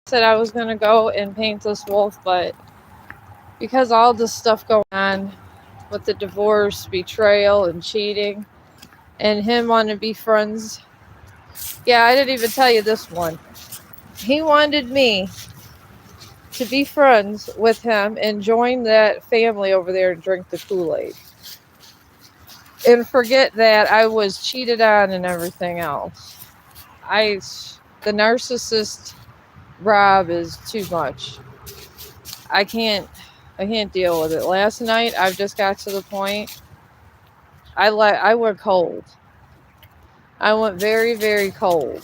said I was going to go and paint this wolf, but because all this stuff going on with the divorce, betrayal, and cheating, and him wanting to be friends. Yeah, I didn't even tell you this one. He wanted me to be friends with him and join that family over there and drink the Kool-Aid. And forget that I was cheated on and everything else. The narcissist Rob is too much. I can't I can't deal with it. Last night I've just got to the point I went cold. I went very, very cold.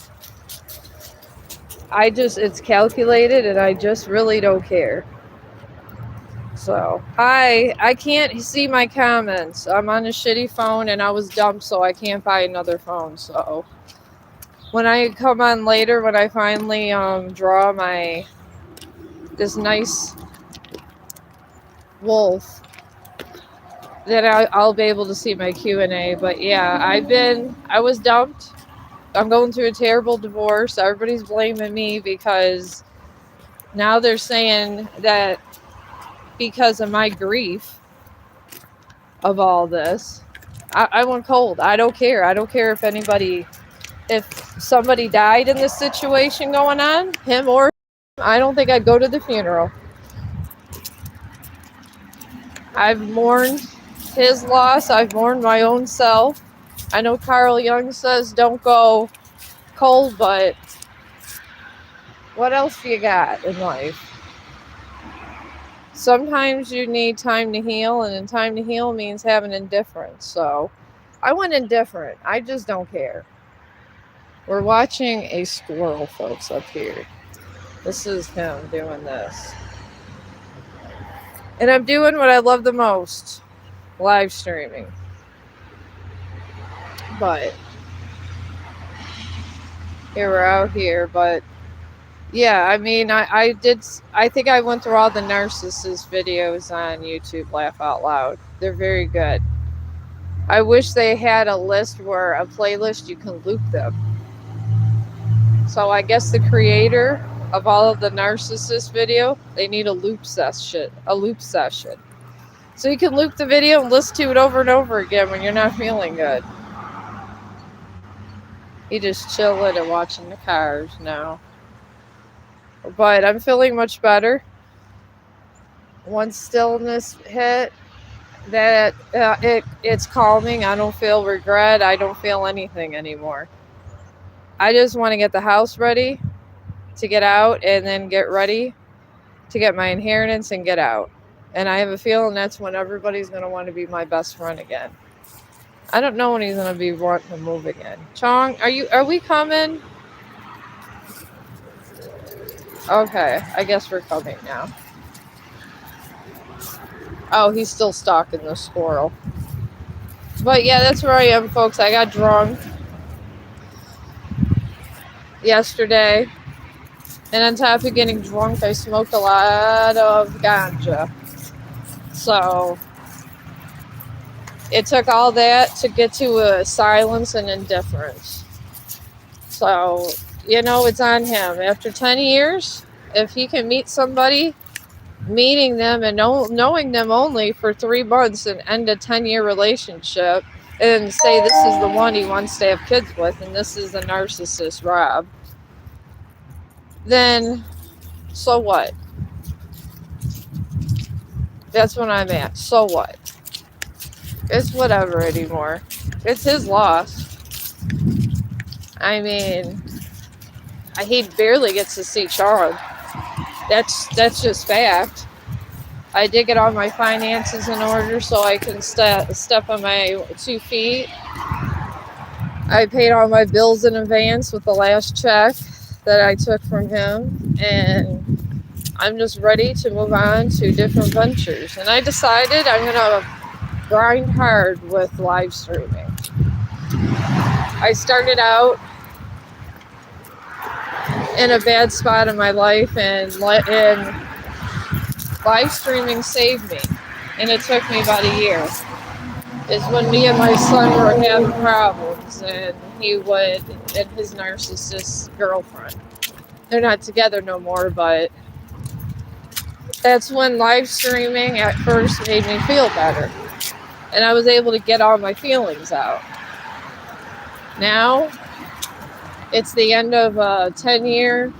It's calculated and I just really don't care. So, I can't see my comments. I'm on a shitty phone and I was dumb, so I can't buy another phone. So, when I come on later, when I finally draw this nice wolf, then I'll be able to see my Q&A. But yeah, I was dumped. I'm going through a terrible divorce. Everybody's blaming me because now they're saying that because of my grief of all this, I went cold. I don't care. I don't care if somebody died in this situation going on, him or him, I don't think I'd go to the funeral. I've mourned his loss. I've mourned my own self. I know Carl Jung says don't go cold, but what else do you got in life? Sometimes you need time to heal, and time to heal means having indifference. So I went indifferent. I just don't care. We're watching a squirrel, folks, up here. This is him doing this. And I'm doing what I love the most, live streaming. But here we're out here. But yeah, I mean, I think I went through all the narcissist videos on YouTube, Laugh Out Loud. They're very good. I wish they had a list where a playlist you can loop them. So I guess the creator of all of the narcissist video, they need a loop session. So you can loop the video and listen to it over and over again when you're not feeling good. You just chilling and watching the cars now. But I'm feeling much better. Once stillness hit, that it's calming. I don't feel regret. I don't feel anything anymore. I just want to get the house ready to get out and then get ready to get my inheritance and get out. And I have a feeling that's when everybody's going to want to be my best friend again. I don't know when he's going to be wanting to move again. Chong, are we coming? Okay, I guess we're coming now. Oh, he's still stalking the squirrel. But yeah, that's where I am, folks. I got drunk yesterday. And on top of getting drunk, I smoked a lot of ganja. So it took all that to get to a silence and indifference. So, it's on him. After 10 years, if he can meet somebody, meeting them and knowing them only for 3 months and end a 10-year relationship and say this is the one he wants to have kids with and this is the narcissist Rob, then so what? That's what I'm at. So what? It's whatever anymore. It's his loss. I mean, he barely gets to see Chong. That's just fact. I did get all my finances in order so I can step on my 2 feet. I paid all my bills in advance with the last check that I took from him, and I'm just ready to move on to different ventures. And I decided I'm going to grind hard with live streaming. I started out in a bad spot in my life, and live streaming saved me. And it took me about a year. It's when me and my son were having problems, and and his narcissist girlfriend. They're not together no more, but that's when live streaming at first made me feel better. And I was able to get all my feelings out. Now, it's the end of a 10-year,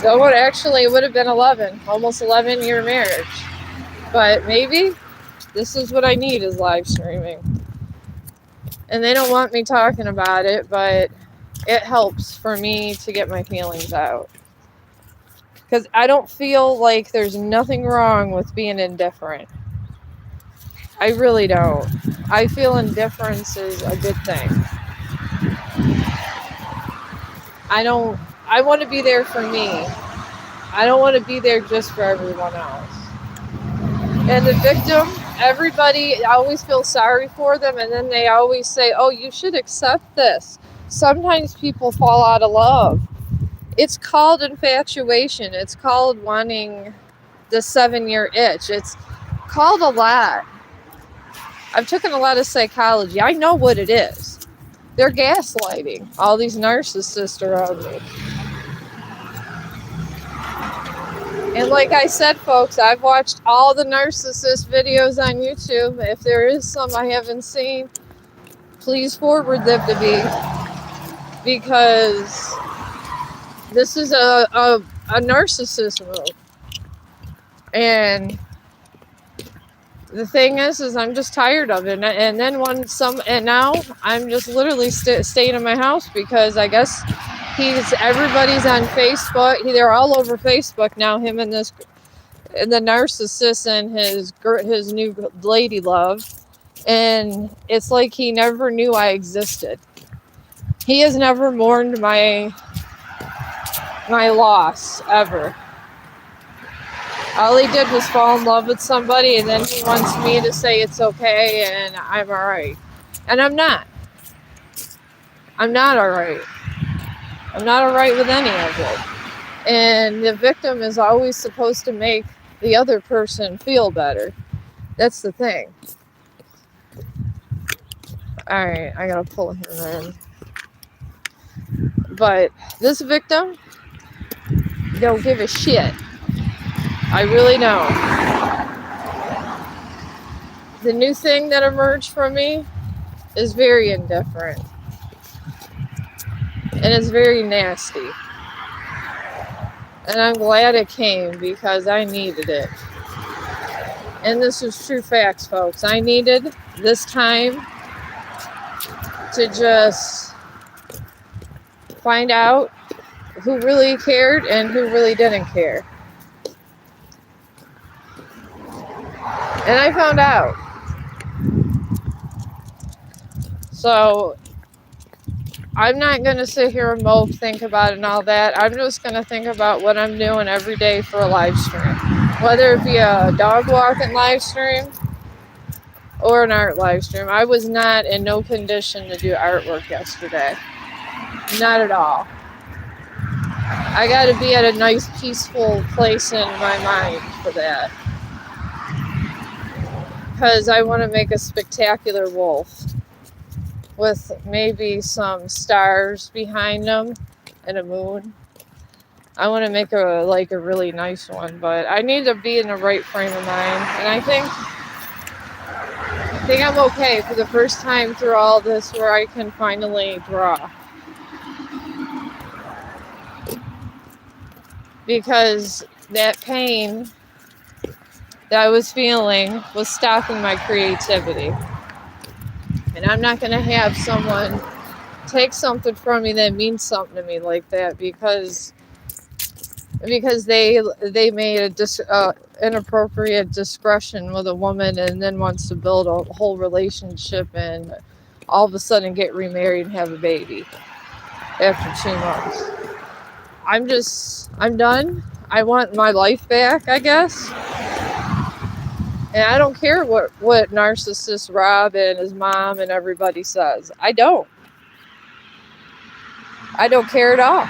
though actually it would have been 11, almost 11-year marriage. But maybe this is what I need is live streaming. And they don't want me talking about it, but it helps for me to get my feelings out. Because I don't feel like there's nothing wrong with being indifferent. I really don't. I feel indifference is a good thing. I want to be there for me. I don't want to be there just for everyone else. And the victim, everybody always feels sorry for them, and then they always say, oh, you should accept this. Sometimes people fall out of love. It's called infatuation. It's called wanting the 7-year itch. It's called a lot. I've taken a lot of psychology. I know what it is. They're gaslighting all these narcissists around me. And like I said, folks, I've watched all the narcissist videos on YouTube. If there is some I haven't seen, please forward them to me. Because this is a narcissist move. And the thing is I'm just tired of it. And then and now I'm just literally staying in my house because I guess everybody's on Facebook. They're all over Facebook now. Him and the narcissist and his new lady love, and it's like he never knew I existed. He has never mourned my loss ever. All he did was fall in love with somebody, and then he wants me to say it's okay and I'm all right. And I'm not. I'm not all right. I'm not all right with any of it. And the victim is always supposed to make the other person feel better. That's the thing. All right, I gotta pull him in. But this victim don't give a shit. I really don't. The new thing that emerged from me is very indifferent. And it's very nasty. And I'm glad it came because I needed it. And this is true facts, folks. I needed this time to just find out who really cared and who really didn't care. And I found out. So I'm not going to sit here and mope, think about it and all that. I'm just going to think about what I'm doing every day for a live stream. Whether it be a dog walking live stream or an art live stream. I was not in no condition to do artwork yesterday. Not at all. I got to be at a nice, peaceful place in my mind for that. Because I want to make a spectacular wolf with maybe some stars behind them and a moon. I want to make a really nice one, but I need to be in the right frame of mind. And I think I'm okay for the first time through all this where I can finally draw. Because that pain that I was feeling was stopping my creativity. And I'm not going to have someone take something from me that means something to me like that because they made a inappropriate discretion with a woman and then wants to build a whole relationship and all of a sudden get remarried and have a baby after 2 months. I'm done. I want my life back, I guess. And I don't care what narcissist Rob and his mom and everybody says. I don't care at all.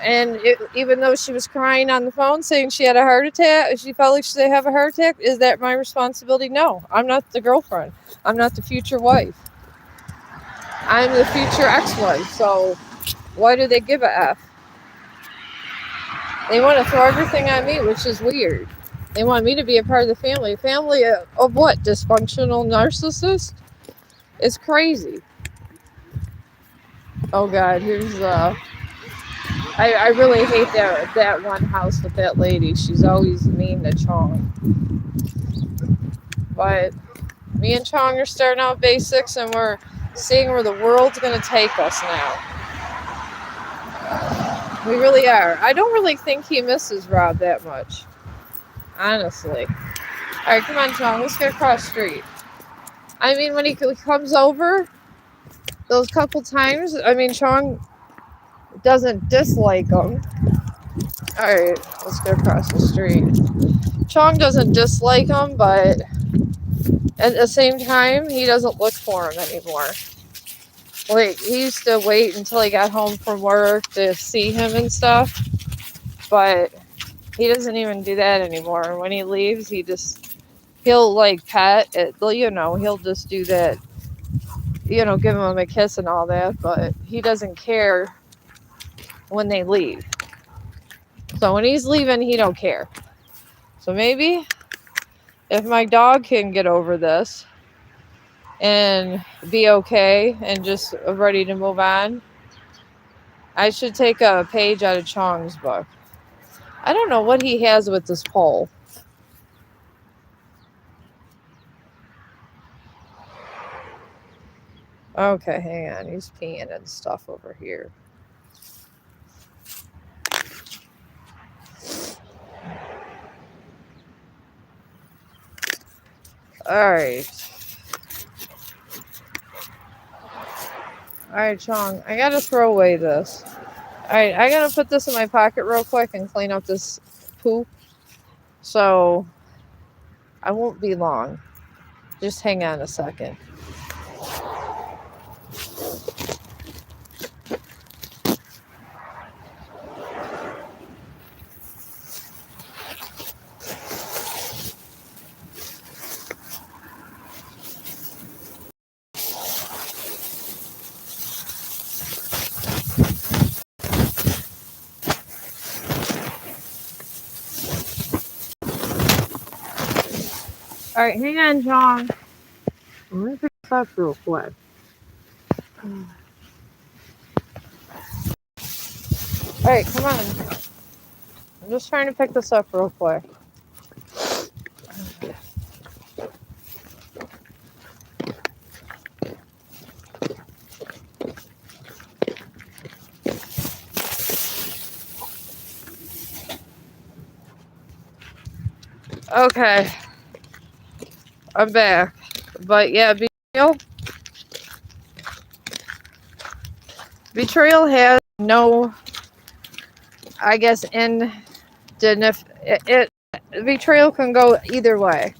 And even though she was crying on the phone saying she had a heart attack, she felt like she didn't have a heart attack, is that my responsibility? No, I'm not the girlfriend. I'm not the future wife. I'm the future ex-wife, so why do they give a F? They want to throw everything on me, which is weird. They want me to be a part of the family. Family of what? Dysfunctional narcissist? It's crazy. Oh God, here's I really hate that one house with that lady. She's always mean to Chong. But me and Chong are starting out basics, and we're seeing where the world's gonna take us now. We really are. I don't really think he misses Rob that much, honestly. All right, come on, Chong. Let's get across the street. I mean, when he comes over those couple times, I mean, Chong doesn't dislike him. All right, let's get across the street. Chong doesn't dislike him, but at the same time, he doesn't look for him anymore. Like, he used to wait until he got home from work to see him and stuff, but he doesn't even do that anymore. When he leaves, he'll like pet it, he'll just do that, give him a kiss and all that, but he doesn't care when they leave. So when he's leaving, he don't care. So maybe if my dog can get over this and be okay and just ready to move on, I should take a page out of Chong's book. I don't know what he has with this pole. Okay, hang on. He's peeing and stuff over here. Alright. Alright, Chong. I gotta throw away this. Alright, I gotta put this in my pocket real quick and clean up this poop. So, I won't be long. Just hang on a second. Alright, hang on, Chong. I'm gonna pick this up real quick. Alright, come on. I'm just trying to pick this up real quick. Okay. I'm back. But yeah, betrayal has no, I guess, betrayal can go either way.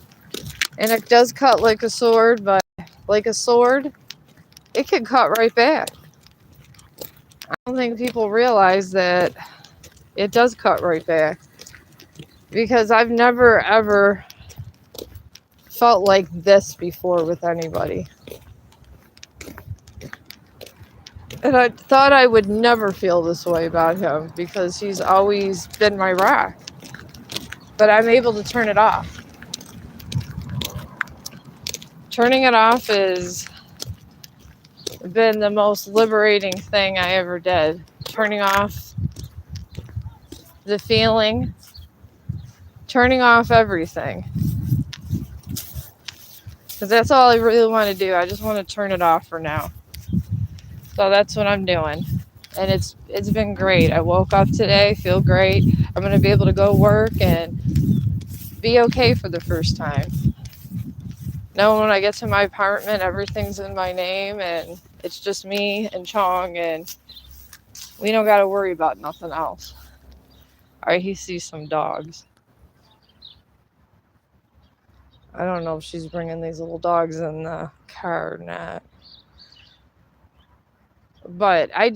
And it does cut like a sword, but like a sword, it can cut right back. I don't think people realize that it does cut right back. Because I've never, ever felt like this before with anybody. And I thought I would never feel this way about him because he's always been my rock. But I'm able to turn it off. Turning it off has been the most liberating thing I ever did. Turning off the feeling, turning off everything. Because that's all I really want to do. I just want to turn it off for now. So that's what I'm doing. And it's been great. I woke up today, feel great. I'm going to be able to go work and be okay for the first time. Now when I get to my apartment, everything's in my name and it's just me and Chong and we don't got to worry about nothing else. All right, he sees some dogs. I don't know if she's bringing these little dogs in the car or not. But I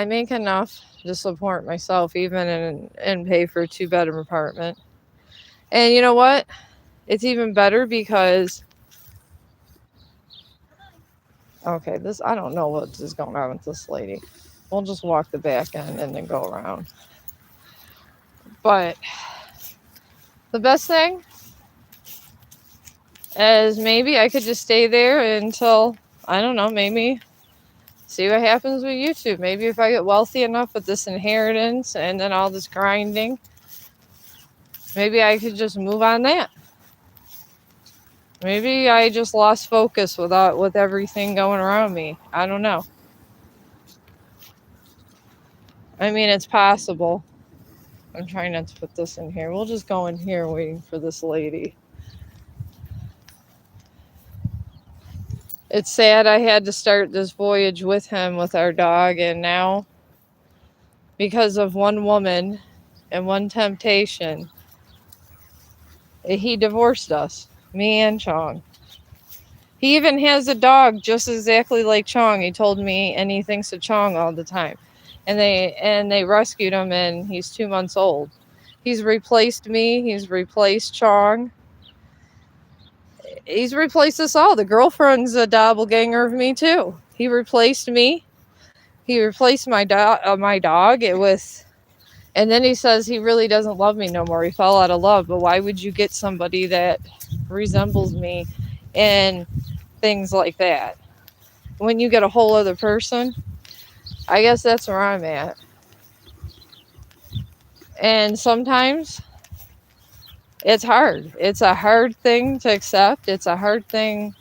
make enough to support myself even and pay for a 2-bedroom apartment. And you know what? It's even better because Okay, this, I don't know what is going on with this lady. We'll just walk the back end and then go around. But the best thing is maybe I could just stay there until, I don't know, maybe see what happens with YouTube. Maybe if I get wealthy enough with this inheritance and then all this grinding, maybe I could just move on that. Maybe I just lost focus with everything going around me. I don't know. I mean, it's possible. I'm trying not to put this in here. We'll just go in here waiting for this lady. It's sad I had to start this voyage with him, with our dog, and now, because of one woman and one temptation, he divorced us, me and Chong. He even has a dog just exactly like Chong. He told me, and he thinks of Chong all the time. And they rescued him, and he's 2 months old. He's replaced me. He's replaced Chong. He's replaced us all. The girlfriend's a doppelganger of me too. He replaced me. He replaced my dog with, and then he says he really doesn't love me no more. He fell out of love. But why would you get somebody that resembles me and things like that when you get a whole other person? I guess that's where I'm at. And sometimes it's hard. It's a hard thing to accept. It's a hard thing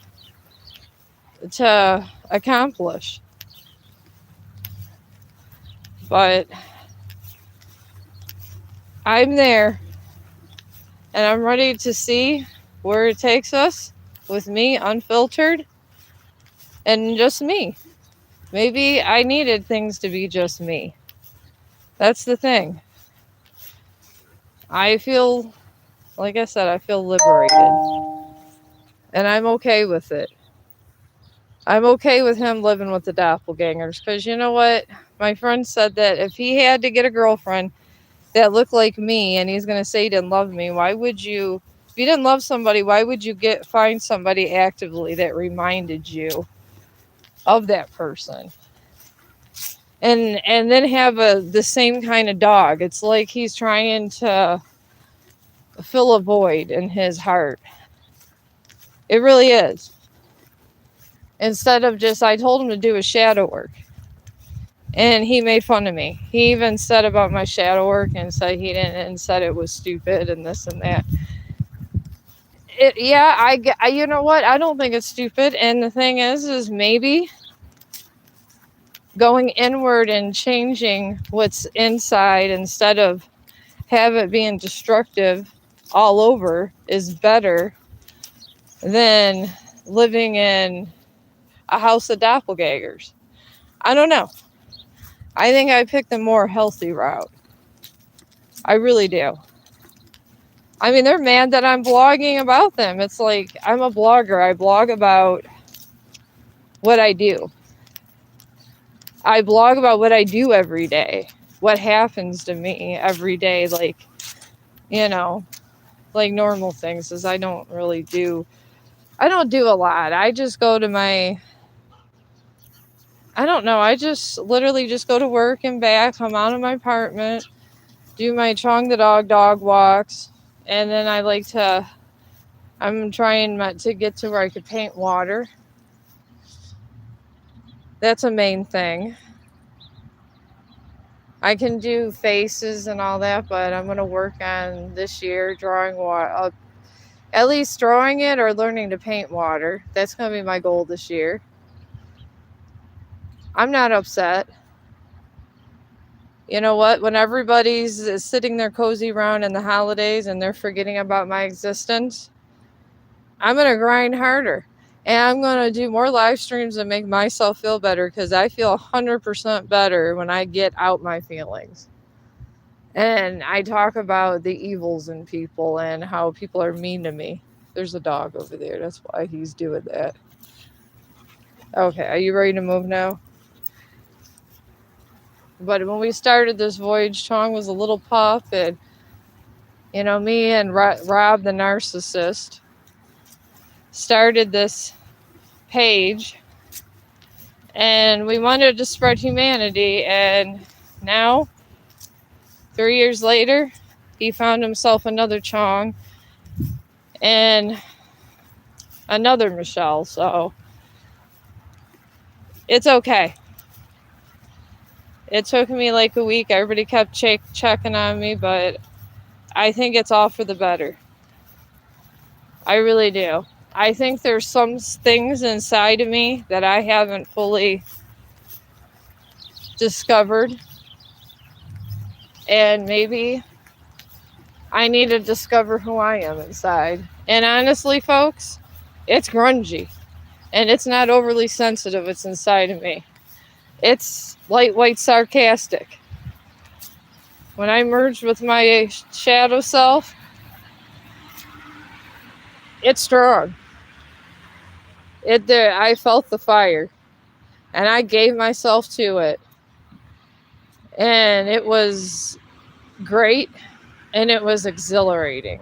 to accomplish. But I'm there, and I'm ready to see where it takes us with me unfiltered and just me. Maybe I needed things to be just me. That's the thing. I feel, like I said, I feel liberated. And I'm okay with it. I'm okay with him living with the doppelgangers. Because you know what? My friend said that if he had to get a girlfriend that looked like me and he's going to say he didn't love me, why would you, if you didn't love somebody, why would you find somebody actively that reminded you of that person? And then have the same kind of dog. It's like he's trying to fill a void in his heart. It really is. Instead of just, I told him to do his shadow work, and he made fun of me. He even said about my shadow work and said he didn't, and said it was stupid and this and that. I you know what? I don't think it's stupid. And the thing is maybe going inward and changing what's inside instead of have it being destructive all over is better than living in a house of doppelgangers. I don't know. I think I picked the more healthy route. I really do. I mean, they're mad that I'm blogging about them. It's like, I'm a blogger. I blog about what I do. I blog about what I do every day. What happens to me every day. Like, you know, like normal things. Is I don't do a lot. I just go to I don't know. I just literally just go to work and back. I'm out of my apartment. Do my Chong the dog walks. And then I'm trying to get to where I could paint water. That's a main thing. I can do faces and all that, but I'm going to work on this year drawing water. At least drawing it or learning to paint water. That's going to be my goal this year. I'm not upset. You know what? When everybody's sitting there cozy around in the holidays and they're forgetting about my existence, I'm going to grind harder. And I'm going to do more live streams and make myself feel better because I feel 100% better when I get out my feelings. And I talk about the evils in people and how people are mean to me. There's a dog over there. That's why he's doing that. Okay, are you ready to move now? But when we started this voyage, Chong was a little pup, and me and Rob, the narcissist, started this page And we wanted to spread humanity. And now, 3 years later, he found himself another Chong and another Michelle. So it's okay. It took me like a week. Everybody kept checking on me, but I think it's all for the better. I really do. I think there's some things inside of me that I haven't fully discovered. And maybe I need to discover who I am inside. And honestly, folks, it's grungy. And it's not overly sensitive. It's inside of me. It's lightweight sarcastic. When I merged with my shadow self, it's strong. I felt the fire. And I gave myself to it. And it was great. And it was exhilarating.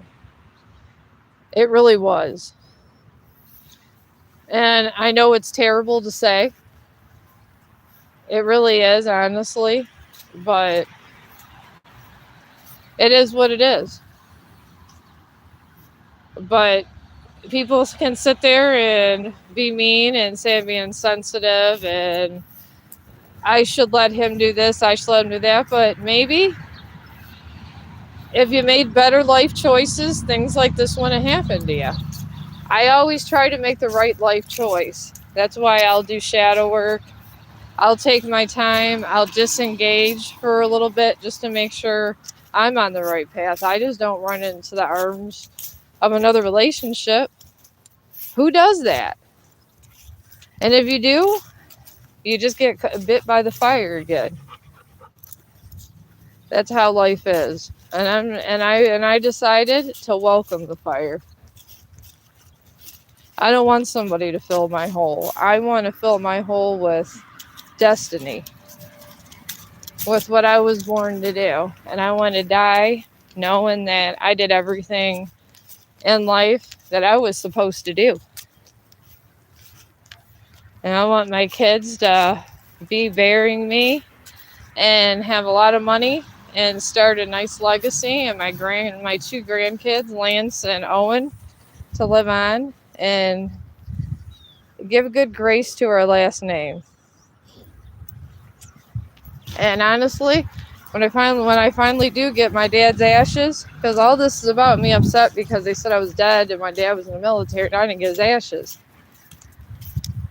It really was. And I know it's terrible to say. It really is, honestly. But it is what it is. But people can sit there and be mean and say I'm being insensitive and I should let him do this, I should let him do that. But maybe if you made better life choices, things like this wouldn't happen to you. I always try to make the right life choice. That's why I'll do shadow work. I'll take my time. I'll disengage for a little bit just to make sure I'm on the right path. I just don't run into the arms of another relationship. Who does that? And if you do, you just get bit by the fire again. That's how life is. And I decided to welcome the fire. I don't want somebody to fill my hole. I want to fill my hole with destiny, with what I was born to do. And I want to die knowing that I did everything in life that I was supposed to do. And I want my kids to be bearing me and have a lot of money and start a nice legacy, and my two grandkids, Lance and Owen, to live on and give good grace to our last name. And honestly, when I finally do get my dad's ashes, because all this is about me upset because they said I was dead and my dad was in the military and I didn't get his ashes.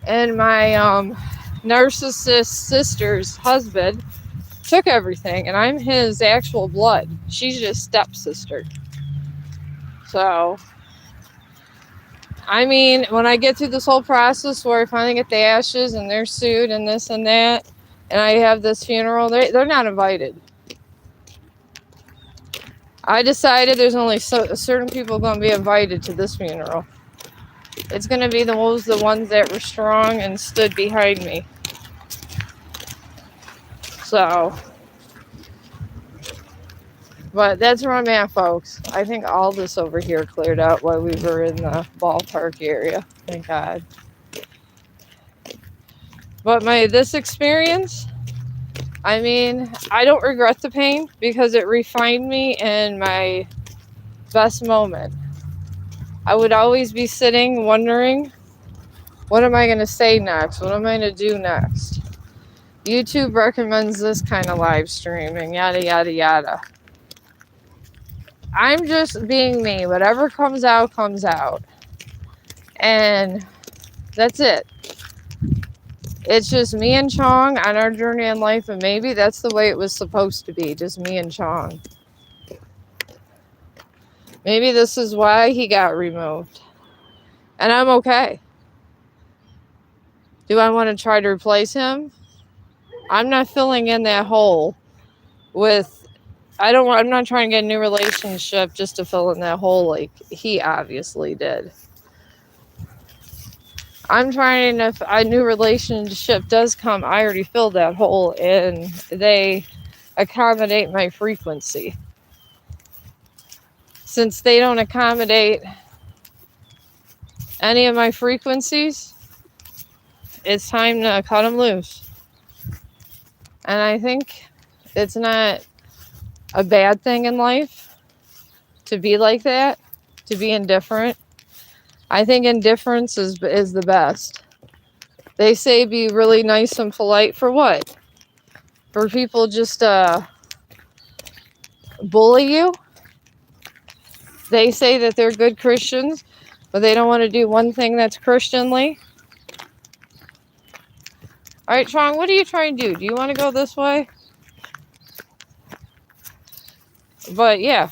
And my narcissist sister's husband took everything, and I'm his actual blood. She's just stepsister. So, I mean, when I get through this whole process where I finally get the ashes and they're sued and this and that, and I have this funeral, they're not invited. I decided there's only certain people going to be invited to this funeral. It's going to be the ones that were strong and stood behind me. So, but that's where I'm at, folks. I think all this over here cleared out while we were in the ballpark area. Thank God. But this experience, I mean, I don't regret the pain because it refined me in my best moment. I would always be sitting wondering, what am I going to say next? What am I going to do next? YouTube recommends this kind of live streaming, yada, yada, yada. I'm just being me. Whatever comes out, comes out. And that's it. It's just me and Chong on our journey in life, and maybe that's the way it was supposed to be, just me and Chong. Maybe this is why he got removed. And I'm okay. Do I want to try to replace him? I'm not filling in that hole with... I'm not trying to get a new relationship just to fill in that hole like he obviously did. I'm trying, if a new relationship does come, I already filled that hole and they accommodate my frequency. Since they don't accommodate any of my frequencies, it's time to cut them loose. And I think it's not a bad thing in life to be like that, to be indifferent. I think indifference is the best. They say be really nice and polite for what? For people just bully you? They say that they're good Christians, but they don't want to do one thing that's Christianly. All right, Chong, what are you trying to do? Do you want to go this way? But yeah,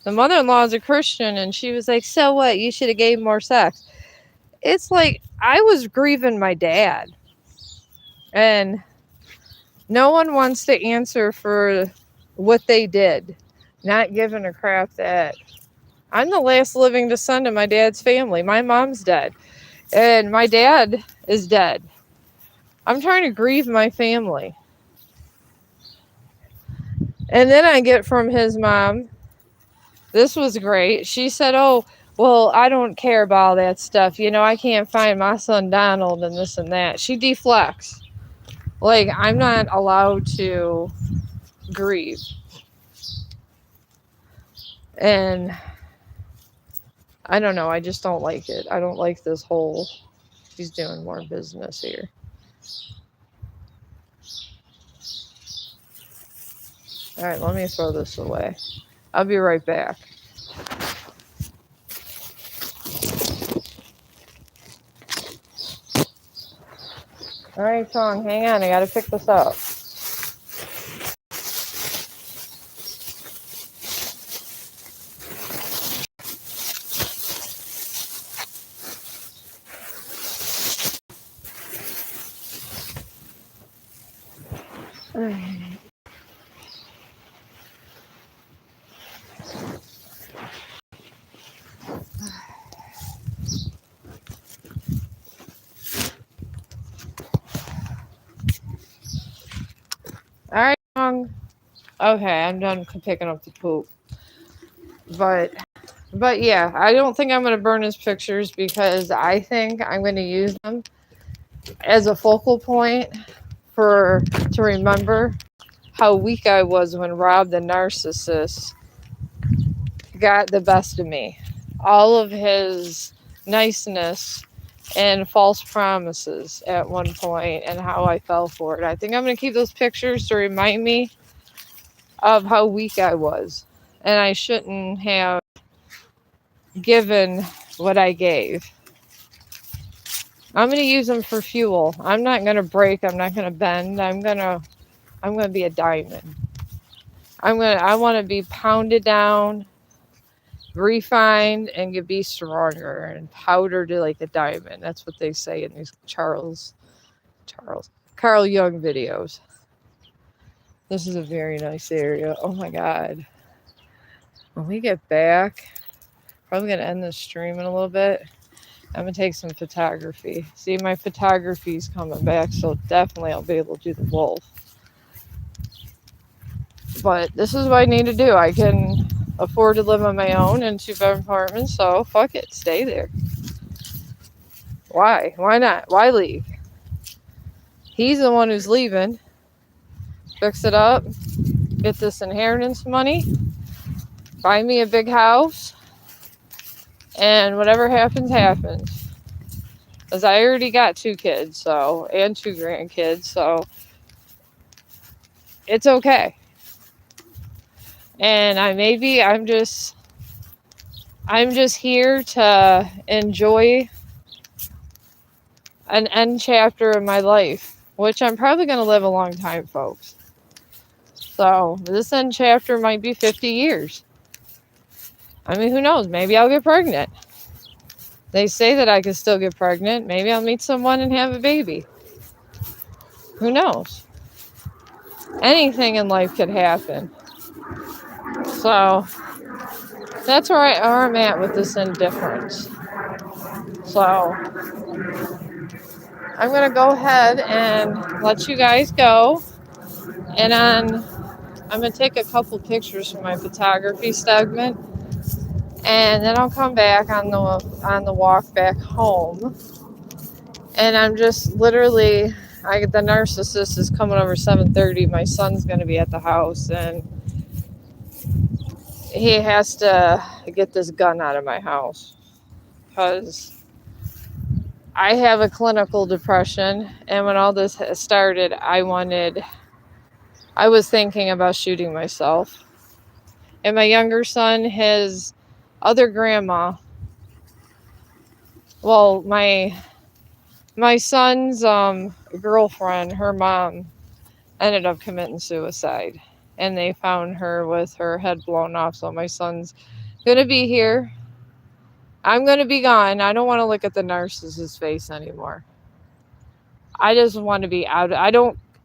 the mother-in-law is a Christian, and she was like, so what? You should have gave more sex. It's like, I was grieving my dad. And no one wants to answer for what they did. Not giving a crap that I'm the last living descendant of my dad's family. My mom's dead. And my dad is dead. I'm trying to grieve my family. And then I get from his mom, this was great. She said, oh, well, I don't care about all that stuff. You know, I can't find my son Donald and this and that. She deflects. Like, I'm not allowed to grieve. And I don't know. I just don't like it. I don't like this whole, she's doing more business here. All right, let me throw this away. I'll be right back. All right, Chong, hang on. I got to pick this up. All right, Chong. Okay, I'm done picking up the poop. But yeah, I don't think I'm going to burn his pictures because I think I'm going to use them as a focal point to remember how weak I was when Rob the narcissist got the best of me. All of his niceness and false promises at one point and how I fell for it. I think I'm going to keep those pictures to remind me of how weak I was. And I shouldn't have given what I gave. I'm going to use them for fuel. I'm not going to break. I'm not going to bend. I'm going to be a diamond. I want to be pounded down, refined, and be stronger and powdered like a diamond. That's what they say in these Carl Jung videos. This is a very nice area. Oh my God. When we get back, probably going to end this stream in a little bit. I'm going to take some photography. See, my photography's coming back, so definitely I'll be able to do the wolf. But this is what I need to do. I can afford to live on my own in 2-bedroom apartment, so fuck it, stay there. Why? Why not? Why leave? He's the one who's leaving. Fix it up, get this inheritance money, buy me a big house, and whatever happens, happens. Because I already got 2 kids, and 2 grandkids, so it's okay. And I'm just here to enjoy an end chapter of my life, which I'm probably going to live a long time, folks. So this end chapter might be 50 years. I mean, who knows? Maybe I'll get pregnant. They say that I could still get pregnant. Maybe I'll meet someone and have a baby. Who knows? Anything in life could happen. So that's where I'm at with this indifference. So I'm going to go ahead and let you guys go. And I'm going to take a couple pictures from my photography segment. And then I'll come back on the walk back home. And I'm just literally, the narcissist is coming over 7:30. My son's going to be at the house, and he has to get this gun out of my house because I have a clinical depression. And when all this started, I was thinking about shooting myself. And my younger son, his other grandma, well, my son's girlfriend, her mom, ended up committing suicide. And they found her with her head blown off. So my son's going to be here. I'm going to be gone. I don't want to look at the narcissist's face anymore. I just want to be out.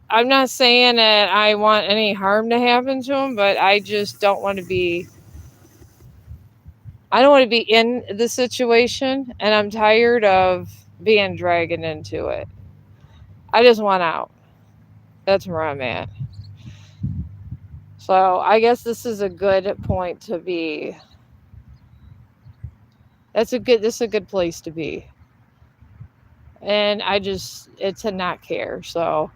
I'm not saying that I want any harm to happen to him, but I just don't want to be. I don't want to be in the situation, and I'm tired of being dragged into it. I just want out. That's where I'm at. So I guess this is a good point to be. This is a good place to be. And it's to not care. So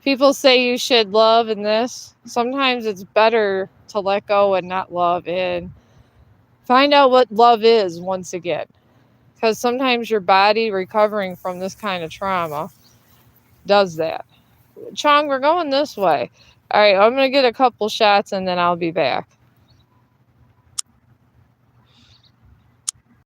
people say you should love in this. Sometimes it's better to let go and not love and find out what love is once again. Because sometimes your body recovering from this kind of trauma does that. Chong, we're going this way. All right, I'm going to get a couple shots and then I'll be back.